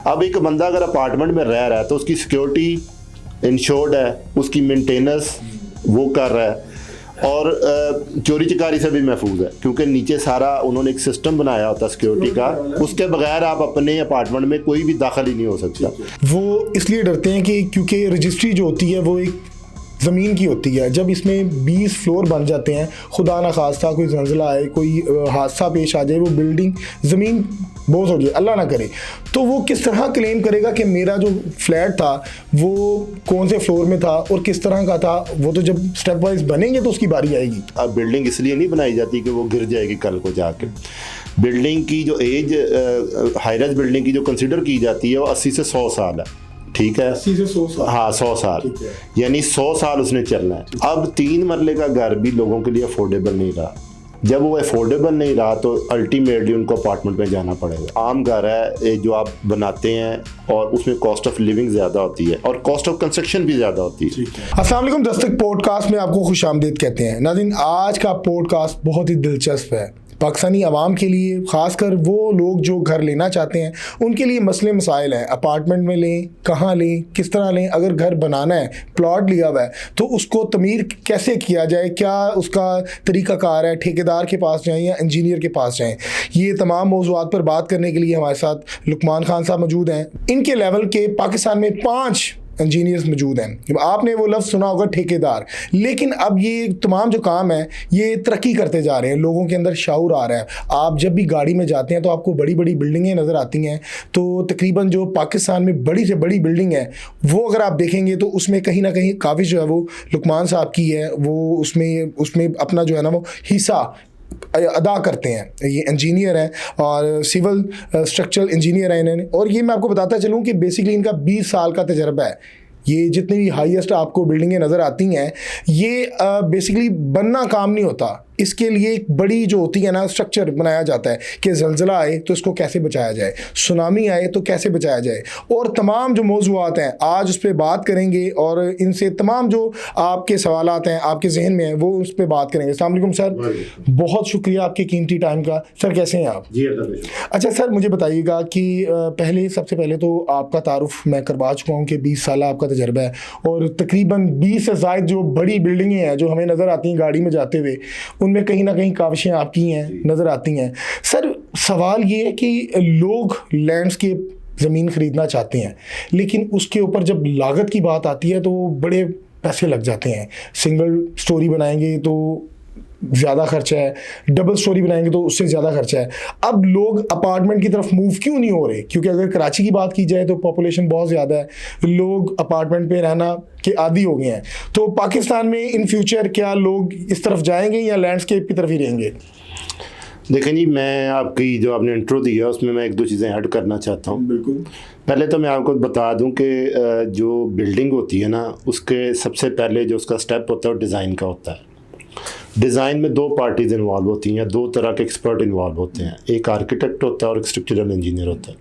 अब एक बंदा अगर अपार्टमेंट में रह रहा है तो उसकी सिक्योरिटी इंश्योर्ड है, उसकी मेंटेनेंस वो कर रहा है, और चोरी चकारी से भी महफूज है, क्योंकि नीचे सारा उन्होंने एक सिस्टम बनाया होता है सिक्योरिटी का, उसके बगैर आप अपने अपार्टमेंट में कोई भी दाखिल ही नहीं हो सकता। वो इसलिए डरते हैं कि क्योंकि रजिस्ट्री जो होती है वो एक ज़मीन की होती है। जब इसमें 20 फ्लोर बन जाते हैं, खुदा न खास्ता कोई जंजला आए, कोई हादसा पेश आ जाए, वो बिल्डिंग ज़मीन बोझ हो जाए, अल्लाह ना करे, तो वो किस तरह क्लेम करेगा कि मेरा जो फ्लैट था वो कौन से फ्लोर में था और किस तरह का था? वो तो जब स्टेप वाइज बनेंगे तो उसकी बारी आएगी। अब बिल्डिंग इसलिए नहीं बनाई जाती कि वो गिर जाएगी कल को जाके। बिल्डिंग की जो एज हाई राइज बिल्डिंग की जो कंसिडर की जाती है वो 80 से 100 साल है, ठीक है, 80 से 100 साल। हाँ 100 साल, यानी 100 साल उसने चलना है। अब 3 मरले का घर भी लोगों के लिए अफोर्डेबल नहीं रहा। जब वो अफोर्डेबल नहीं रहा तो अल्टीमेटली उनको अपार्टमेंट में जाना पड़ेगा। आम घर है जो आप बनाते हैं और उसमें कॉस्ट ऑफ लिविंग ज़्यादा होती है और कॉस्ट ऑफ कंस्ट्रक्शन भी ज़्यादा होती है। अस्सलाम वालेकुम, दस्तक पॉडकास्ट में आपको खुशामदीद कहते हैं। नाज़रीन, आज का पॉडकास्ट बहुत ही दिलचस्प है पाकिस्तानी आवाम के लिए, ख़ासकर वो लोग जो घर लेना चाहते हैं उनके लिए मसले मसाइल हैं। अपार्टमेंट में लें, कहाँ लें, किस तरह लें, अगर घर बनाना है, प्लॉट लिया हुआ है तो उसको तमीर कैसे किया जाए, क्या उसका तरीक़ाकार है, ठेकेदार के पास जाएं या इंजीनियर के पास जाएं। ये तमाम मौज़ूआत पर बात करने के लिए हमारे साथ लुकमान खान साहब मौजूद हैं। इनके लेवल के पाकिस्तान में 5 इंजीनियर्स मौजूद हैं। आपने वो लफ्ज़ सुना होगा ठेकेदार, लेकिन अब ये तमाम जो काम है ये तरक्की करते जा रहे हैं, लोगों के अंदर शाऊर आ रहा है। आप जब भी गाड़ी में जाते हैं तो आपको बड़ी बड़ी बिल्डिंगें नज़र आती हैं, तो तकरीबन जो पाकिस्तान में बड़ी से बड़ी बिल्डिंग है वो अगर आप देखेंगे तो उसमें कहीं ना कहीं काबिज़ जो है वो लुकमान साहब की है। वो उसमें अपना जो है ना वो हिस्सा अदा करते हैं। ये इंजीनियर हैं और सिविल स्ट्रक्चरल इंजीनियर हैं इन्होंने। और ये मैं आपको बताता चलूँ कि बेसिकली इनका 20 साल का तजर्बा है। ये जितनी भी हाईएस्ट आपको बिल्डिंगें नज़र आती हैं ये बेसिकली बनना काम नहीं होता, इसके लिए एक बड़ी जो होती है ना स्ट्रक्चर बनाया जाता है कि ज़लज़ला आए तो इसको कैसे बचाया जाए, सुनामी आए तो कैसे बचाया जाए, और तमाम जो मौज़ूआत हैं आज उस पर बात करेंगे और इनसे तमाम जो आपके सवालात हैं आपके जहन में हैं वो उस पर बात करेंगे। अस्सलाम वालेकुम सर, बहुत शुक्रिया आपके कीमती टाइम का। सर कैसे हैं आप? जी अच्छा सर, मुझे बताइएगा कि सबसे पहले तो आपका तारुफ मैं करवा चुका हूँ कि 20 साल आपका तजर्बा है और तकरीबन 20 से ज़ायद जो बड़ी बिल्डिंगें हैं जो हमें नज़र आती हैं गाड़ी में जाते हुए, उनमें कहीं ना कहीं काविशें आपकी हैं नज़र आती हैं। सर सवाल ये है कि लोग लैंडस्केप ज़मीन ख़रीदना चाहते हैं, लेकिन उसके ऊपर जब लागत की बात आती है तो बड़े पैसे लग जाते हैं। सिंगल स्टोरी बनाएंगे तो ज़्यादा खर्चा है, डबल स्टोरी बनाएंगे तो उससे ज़्यादा खर्चा है। अब लोग अपार्टमेंट की तरफ मूव क्यों नहीं हो रहे? क्योंकि अगर कराची की बात की जाए तो पॉपुलेशन बहुत ज़्यादा है, लोग अपार्टमेंट पे रहना के आदी हो गए हैं। तो पाकिस्तान में इन फ्यूचर क्या लोग इस तरफ जाएंगे या लैंडस्केप की तरफ ही रहेंगे? देखें जी, मैं आपकी जो आपने इंट्रो दिया उसमें मैं 1-2 चीज़ें ऐड करना चाहता हूँ। बिल्कुल। पहले तो मैं आपको बता दूं कि जो बिल्डिंग होती है ना उसके सबसे पहले जो उसका स्टेप होता है वो डिज़ाइन का होता है। डिज़ाइन में 2 पार्टीज़ इन्वॉल्व होती हैं, 2 तरह के एक्सपर्ट इन्वॉल्व होते हैं। एक आर्किटेक्ट होता है और एक स्ट्रक्चरल इंजीनियर होता है,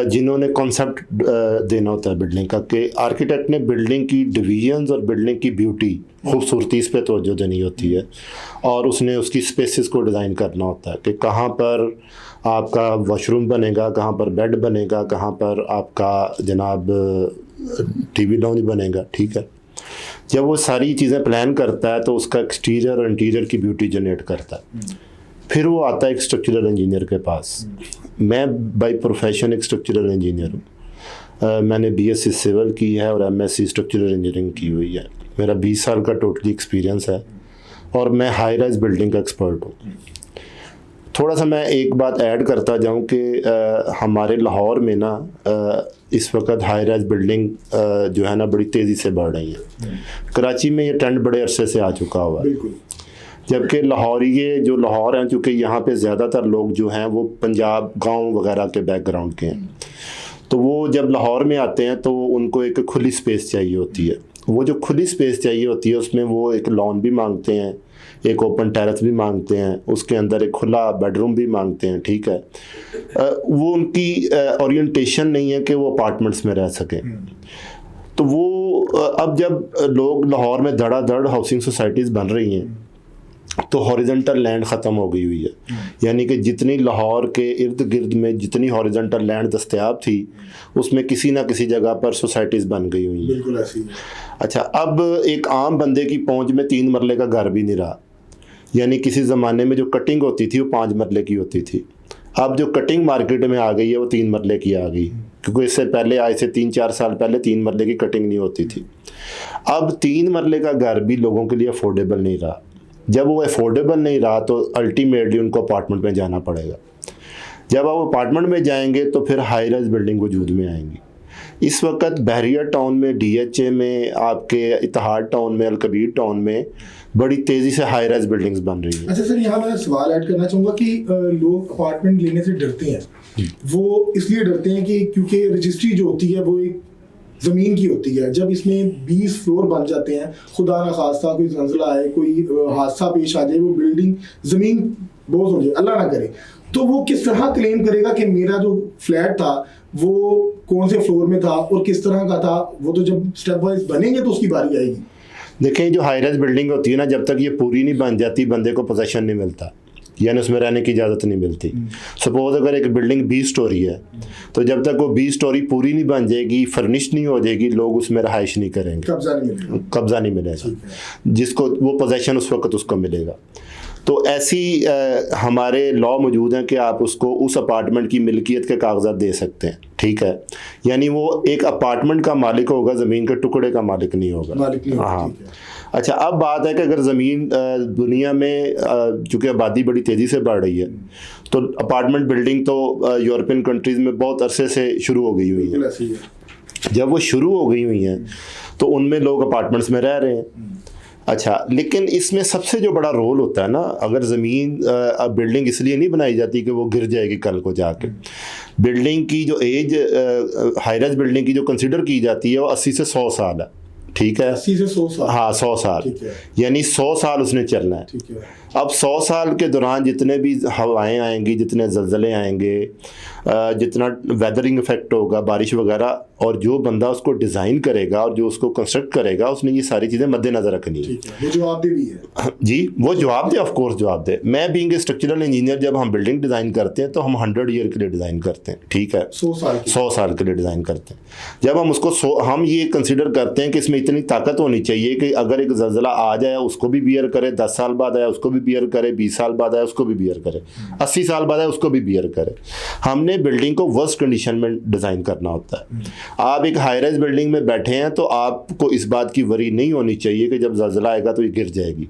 जिन्होंने कॉन्सेप्ट देना होता है बिल्डिंग का, कि आर्किटेक्ट ने बिल्डिंग की डिवीजन्स और बिल्डिंग की ब्यूटी खूबसूरती इस पर तवज्जो देनी होती है और उसने उसकी स्पेसेस को डिज़ाइन करना होता है कि कहाँ पर आपका वॉशरूम बनेगा, कहाँ पर बेड बनेगा, कहाँ पर आपका जनाब टीवी लाउंज बनेगा, ठीक है। जब वो सारी चीज़ें प्लान करता है तो उसका एक्सटीरियर और इंटीरियर की ब्यूटी जनरेट करता है। फिर वो आता है एक स्ट्रक्चरल इंजीनियर के पास। मैं बाय प्रोफेशन एक स्ट्रक्चरल इंजीनियर हूँ। मैंने बीएससी सिविल की है और एमएससी स्ट्रक्चरल इंजीनियरिंग की हुई है। मेरा 20 साल का टोटली एक्सपीरियंस है और मैं हाई राइज बिल्डिंग का एक्सपर्ट हूँ। थोड़ा सा मैं एक बात ऐड करता जाऊँ कि हमारे लाहौर में ना इस वक्त हाई राइज बिल्डिंग जो है ना बड़ी तेज़ी से बढ़ रही है। कराची में ये ट्रेंड बड़े अरसे से आ चुका हुआ है, जबकि लाहौरिये जो लाहौर हैं, चूँकि यहाँ पे ज़्यादातर लोग जो हैं वो पंजाब गांव वगैरह के बैकग्राउंड के हैं, तो वो जब लाहौर में आते हैं तो उनको एक खुली स्पेस चाहिए होती है। वो जो खुली स्पेस चाहिए होती है उसमें वो एक लॉन भी मांगते हैं, एक ओपन टेरेस भी मांगते हैं, उसके अंदर एक खुला बेडरूम भी मांगते हैं, ठीक है। वो उनकी ओरिएंटेशन नहीं है कि वो अपार्टमेंट्स में रह सकें। तो वो अब जब लोग लाहौर में धड़ाधड़ हाउसिंग सोसाइटीज़ बन रही हैं तो हॉरिजॉन्टल लैंड ख़त्म हो गई हुई है। यानी कि जितनी लाहौर के इर्द गिर्द में जितनी हॉरिजॉन्टल लैंड दस्तयाब थी उसमें किसी ना किसी जगह पर सोसाइटीज़ बन गई हुई हैं। बिल्कुल ऐसी है। अच्छा, अब एक आम बंदे की पहुंच में 3 मरले का घर भी नहीं रहा। यानी किसी ज़माने में जो कटिंग होती थी वो 5 मरले की होती थी। अब जो कटिंग मार्केट में आ गई है वो 3 मरले की आ गई, क्योंकि इससे पहले आज से 3-4 साल पहले 3 मरले की कटिंग नहीं होती थी। अब 3 मरले का घर भी लोगों के लिए अफोर्डेबल नहीं रहा। जब वो अफोर्डेबल नहीं रहा तो अल्टीमेटली उनको अपार्टमेंट में जाना पड़ेगा। जब आप अपार्टमेंट में जाएंगे तो फिर हाई राइज बिल्डिंग वजूद में आएंगी। इस वक्त बहरिया टाउन में, DHA में, आपके इत्तेहाद टाउन में, अलकबीर टाउन में बड़ी तेज़ी से हाई राइज बिल्डिंग्स बन रही हैं। अच्छा सर, यहाँ मैं सवाल ऐड करना चाहूँगा कि लोग अपार्टमेंट लेने से डरते हैं। वो इसलिए डरते हैं कि क्योंकि रजिस्ट्री जो होती है वो एक ज़मीन की होती है। जब इसमें 20 फ्लोर बन जाते हैं, खुदा न खास्ता कोई जंजला आए, कोई हादसा पेश आ जाए, वो बिल्डिंग ज़मीन बोझ हो जाए, अल्लाह ना करे, तो वो किस तरह क्लेम करेगा कि मेरा जो फ्लैट था वो कौन से फ्लोर में था और किस तरह का था? वो तो जब स्टेप वाइज बनेंगे तो उसकी बारी आएगी। देखें, जो हाई राइज बिल्डिंग होती है ना, जब तक ये पूरी नहीं बन जाती बंदे को पोजेशन नहीं मिलता, यानी उसमें रहने की इजाज़त नहीं मिलती। सपोज अगर एक बिल्डिंग 20 स्टोरी है तो जब तक वो 20 स्टोरी पूरी नहीं बन जाएगी, फर्निश नहीं हो जाएगी, लोग उसमें रहाइश नहीं करेंगे, कब्जा नहीं मिलेगा, जिसको वो पोजेशन उस वक्त उसको मिलेगा। तो ऐसी हमारे लॉ मौजूद हैं कि आप उसको उस अपार्टमेंट की मिल्कियत के कागजात दे सकते हैं, ठीक है। यानी वो एक अपार्टमेंट का मालिक होगा, ज़मीन के टुकड़े का मालिक नहीं होगा। हाँ, अच्छा, अब बात है कि अगर ज़मीन दुनिया में चूँकि आबादी बड़ी तेज़ी से बढ़ रही है तो अपार्टमेंट बिल्डिंग तो यूरोपियन कंट्रीज़ में बहुत अरसे से शुरू हो गई हुई है। जब वो शुरू हो गई हुई हैं तो उनमें लोग अपार्टमेंट्स में रह रहे हैं। अच्छा, लेकिन इसमें सबसे जो बड़ा रोल होता है ना, अगर ज़मीन बिल्डिंग इसलिए नहीं बनाई जाती कि वो गिर जाएगी कल को जाके। बिल्डिंग की जो एज हाई राइज बिल्डिंग की जो कंसिडर की जाती है वो 80 से 100 साल है, ठीक है। 80 से 100 साल? हाँ, 100 साल, यानी 100 साल उसने चलना है। ठीक है। अब 100 साल के दौरान जितने भी हवाएं आएंगी, जितने ज़लज़ले आएंगे, जितना वेदरिंग इफेक्ट होगा, बारिश वगैरह, और जो बंदा उसको डिज़ाइन करेगा और जो उसको कंस्ट्रक्ट करेगा उसने ये सारी चीज़ें मद्देनज़र रखनी है। वो जवाबदेह भी है जी, वो जवाबदेह, ऑफ कोर्स जवाबदेह। मैं बीइंग ए स्ट्रक्चरल इंजीनियर, जब हम बिल्डिंग डिज़ाइन करते हैं तो हम 100 ईयर के लिए डिज़ाइन करते हैं, ठीक है, 100 साल के लिए डिज़ाइन करते हैं। जब हम उसको हम ये कंसिडर करते हैं कि इसमें इतनी ताकत होनी चाहिए कि अगर एक ज़लज़ला आ जाए उसको भी बियर करे, 10 साल बाद आया उसको भी बियर करे, 20 साल बाद आया उसको भी बियर करे, 80 साल बाद आया उसको भी बियर करे। हमने बिल्डिंग को वर्स्ट कंडीशन में डिज़ाइन करना होता है। आप एक हाई राइज बिल्डिंग में बैठे हैं तो आपको इस बात की वरी नहीं होनी चाहिए कि जब ज़लज़ला आएगा तो ये गिर जाएगी,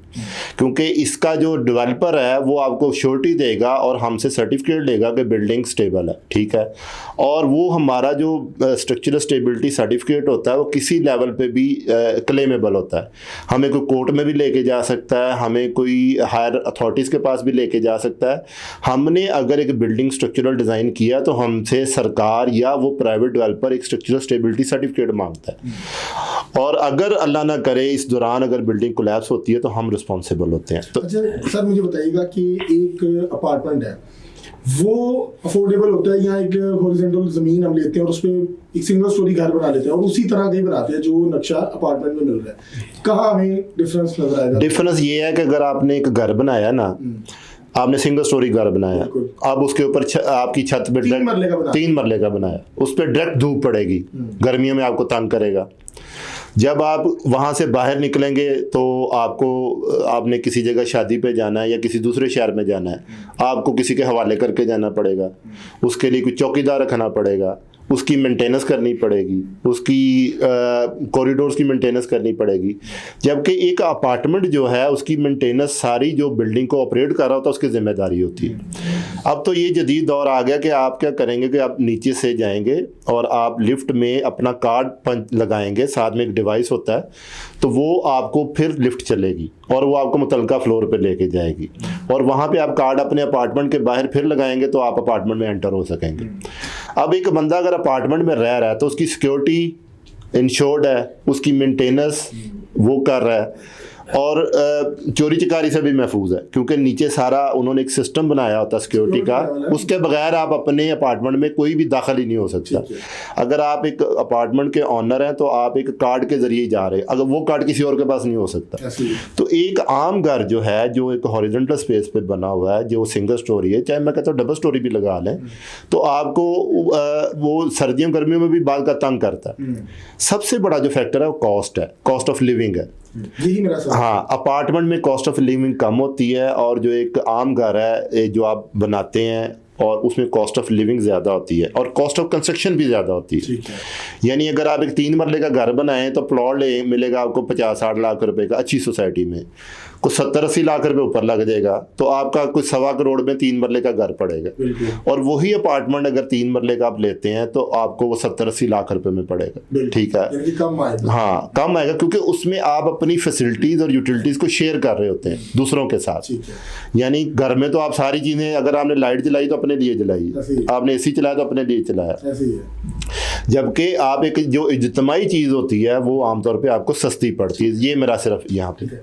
क्योंकि इसका जो डेवलपर है वो आपको श्योरिटी देगा और हमसे सर्टिफिकेट लेगा कि बिल्डिंग स्टेबल है, ठीक है। और वो हमारा जो स्ट्रक्चरल स्टेबिलिटी सर्टिफिकेट होता है वो किसी लेवल पे भी क्लेमेबल होता है। हमें कोई कोर्ट में भी लेके जा सकता है, हमें कोई हायर अथॉरिटीज़ के पास भी लेके जा सकता है। हमने अगर एक बिल्डिंग स्ट्रक्चरल डिज़ाइन किया तो हमसे सरकार या वो प्राइवेट डेवलपर एक स्ट्रक्चरल स्टेबिलिटी सर्टिफिकेट मांगता है, और अगर अल्लाह ना करे इस दौरान अगर बिल्डिंग कोलैप्स होती है तो हम रिस्पॉन्सिबल होते हैं। तो अच्छा सर, मुझे बताइएगा कि एक अपार्टमेंट है वो अफोर्डेबल होता है, यहाँ एक हॉरिजॉन्टल ज़मीन हम लेते हैं और उस पर एक सिंगल स्टोरी घर बना लेते हैं और उसी तरह का ही बनाते हैं जो नक्शा अपार्टमेंट में मिल रहा है, कहाँ हमें डिफरेंस नजर आएगा? डिफरेंस ये है कि अगर आपने एक घर बनाया ना, आपने सिंगल स्टोरी घर बनाया, अब उसके ऊपर आपकी छत पे 3 मरले का बनाया, उस पर डायरेक्ट धूप पड़ेगी, गर्मियों में आपको तंग करेगा। जब आप वहाँ से बाहर निकलेंगे तो आपने किसी जगह शादी पे जाना है या किसी दूसरे शहर में जाना है, आपको किसी के हवाले करके जाना पड़ेगा, उसके लिए कोई चौकीदार रखना पड़ेगा, उसकी मेंटेनेंस करनी पड़ेगी, उसकी कॉरिडोर्स की मेंटेनेंस करनी पड़ेगी। जबकि एक अपार्टमेंट जो है उसकी मेंटेनेंस सारी जो बिल्डिंग को ऑपरेट कर रहा होता है उसकी जिम्मेदारी होती है। अब तो ये जदीद दौर आ गया कि आप क्या करेंगे कि आप नीचे से जाएंगे और आप लिफ्ट में अपना कार्ड पंच लगाएंगे, साथ में एक डिवाइस होता है, तो वो आपको फिर लिफ्ट चलेगी और वो आपको मुतलका फ्लोर पे लेके जाएगी, और वहाँ पे आप कार्ड अपने अपार्टमेंट के बाहर फिर लगाएंगे तो आप अपार्टमेंट में एंटर हो सकेंगे। अब एक बंदा अगर अपार्टमेंट में रह रहा है तो उसकी सिक्योरिटी इंश्योर्ड है, उसकी मेंटेनेंस वो कर रहा है, और चोरी चकारी से भी महफूज है, क्योंकि नीचे सारा उन्होंने एक सिस्टम बनाया होता है सिक्योरिटी का, उसके बगैर आप अपने अपार्टमेंट में कोई भी दाखिल ही नहीं हो सकता। अगर आप एक अपार्टमेंट के ऑनर हैं तो आप एक कार्ड के जरिए जा रहे हैं, अगर वो कार्ड किसी और के पास नहीं हो सकता। तो एक आम घर जो है, जो एक हॉरिजॉन्टल स्पेस पे बना हुआ है, जो सिंगल स्टोरी है, चाहे मैं कहता हूँ डबल स्टोरी भी लगा लें, तो आपको वो सर्दियों गर्मियों में भी बाल का तंग करता है। सबसे बड़ा जो फैक्टर है वो कॉस्ट है, कॉस्ट ऑफ लिविंग है। यही मेरा सवाल। हाँ, अपार्टमेंट में कॉस्ट ऑफ लिविंग कम होती है, और जो एक आम घर है जो आप बनाते हैं और उसमें कॉस्ट ऑफ लिविंग ज़्यादा होती है, और कॉस्ट ऑफ कंस्ट्रक्शन भी ज़्यादा होती है। यानी अगर आप एक 3 मरले का घर बनाएं तो प्लॉट मिलेगा आपको 50-60 लाख रुपए का अच्छी सोसाइटी में, कुछ 70-80 लाख रुपए ऊपर लग जाएगा, तो आपका कुछ 1.25 करोड़ में 3 मरले का घर पड़ेगा। और वही अपार्टमेंट अगर 3 मरले का आप लेते हैं तो आपको वो 70-80 लाख रुपए में पड़ेगा। ठीक है, कम आएगा। हाँ, कम आएगा, क्योंकि उसमें आप अपनी फैसिलिटीज़ और यूटिलिटीज़ को शेयर कर रहे होते हैं दूसरों के साथ। यानी घर में तो आप सारी चीज़ें, अगर आपने लाइट जलाई तो अपने लिए जलाई, आपने एसी चलाया तो अपने लिए चलाया, जबकि आप एक जो इज्तिमाई चीज़ होती है वो आमतौर पे आपको सस्ती पड़ती है। ये मेरा सिर्फ यहाँ पे